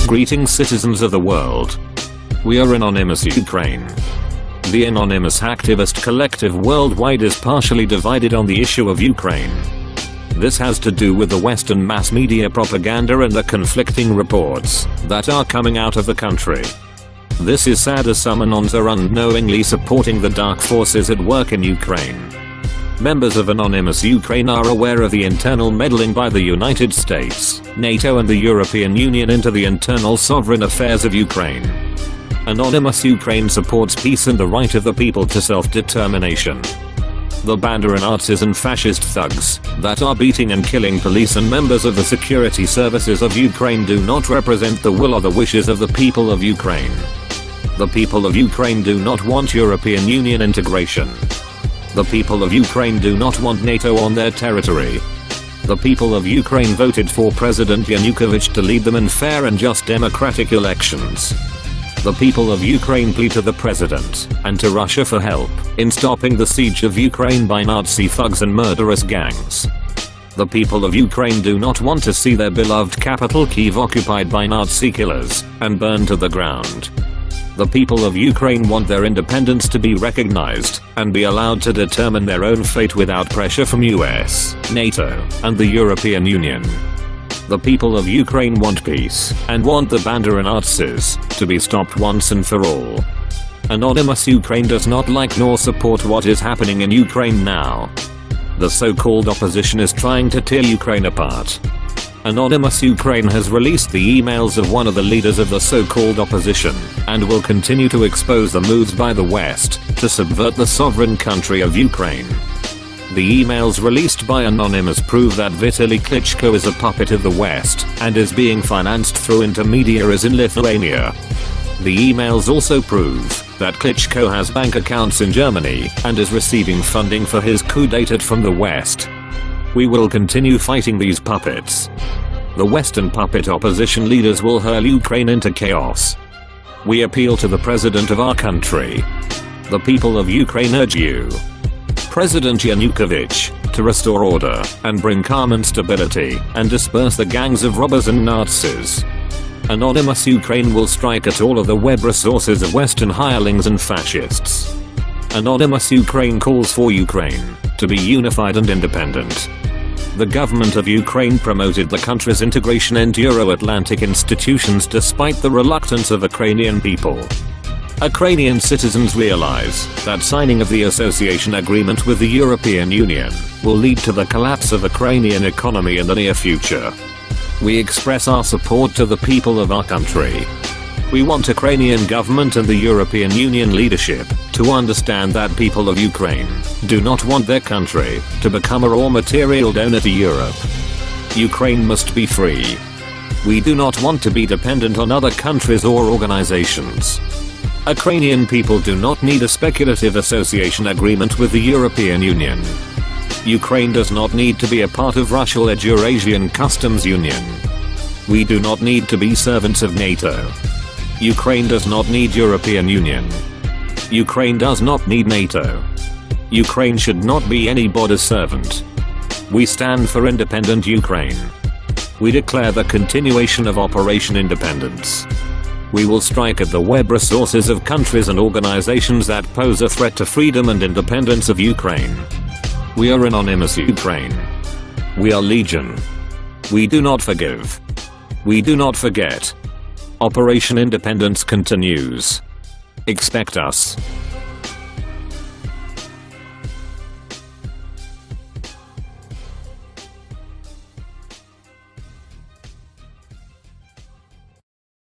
Greetings citizens of the world. We are Anonymous Ukraine. The Anonymous Hacktivist Collective worldwide is partially divided on the issue of Ukraine. This has to do with the Western mass media propaganda and the conflicting reports that are coming out of the country. This is sad as some Anons are unknowingly supporting the dark forces at work in Ukraine. Members of Anonymous Ukraine are aware of the internal meddling by the United States, NATO and the European Union into the internal sovereign affairs of Ukraine. Anonymous Ukraine supports peace and the right of the people to self-determination. The Bandera Nazis and fascist thugs that are beating and killing police and members of the security services of Ukraine do not represent the will or the wishes of the people of Ukraine. The people of Ukraine do not want European Union integration. The people of Ukraine do not want NATO on their territory. The people of Ukraine voted for President Yanukovich to lead them in fair and just democratic elections. The people of Ukraine plead to the president and to Russia for help in stopping the siege of Ukraine by Nazi thugs and murderous gangs. The people of Ukraine do not want to see their beloved capital Kiev occupied by Nazi killers and burned to the ground. The people of Ukraine want their independence to be recognized and be allowed to determine their own fate without pressure from US, NATO, and the European Union. The people of Ukraine want peace and want the Bandera Nazis to be stopped once and for all. Anonymous Ukraine does not like nor support what is happening in Ukraine now. The so-called opposition is trying to tear Ukraine apart. Anonymous Ukraine has released the emails of one of the leaders of the so-called opposition and will continue to expose the moves by the West to subvert the sovereign country of Ukraine. The emails released by Anonymous prove that Vitaly Klitschko is a puppet of the West and is being financed through intermediaries in Lithuania. The emails also prove that Klitschko has bank accounts in Germany and is receiving funding for his coup d'etat from the West. We will continue fighting these puppets. The Western puppet opposition leaders will hurl Ukraine into chaos. We appeal to the president of our country. The people of Ukraine urge you, President Yanukovych, to restore order and bring calm and stability and disperse the gangs of robbers and Nazis. Anonymous Ukraine will strike at all of the web resources of Western hirelings and fascists. Anonymous Ukraine calls for Ukraine to be unified and independent. The government of Ukraine promoted the country's integration into Euro-Atlantic institutions despite the reluctance of Ukrainian people. Ukrainian citizens realize that signing of the association agreement with the European Union will lead to the collapse of Ukrainian economy in the near future. We express our support to the people of our country. We want Ukrainian government and the European Union leadership to understand that people of Ukraine do not want their country to become a raw material donor to Europe. Ukraine must be free. We do not want to be dependent on other countries or organizations. Ukrainian people do not need a speculative association agreement with the European Union. Ukraine does not need to be a part of Russia-led Eurasian Customs Union. We do not need to be servants of NATO. Ukraine does not need European Union. Ukraine does not need NATO. Ukraine should not be anybody's servant. We stand for independent Ukraine. We declare the continuation of Operation Independence. We will strike at the web resources of countries and organizations that pose a threat to freedom and independence of Ukraine. We are Anonymous Ukraine. We are Legion. We do not forgive. We do not forget. Operation Independence continues. Expect us.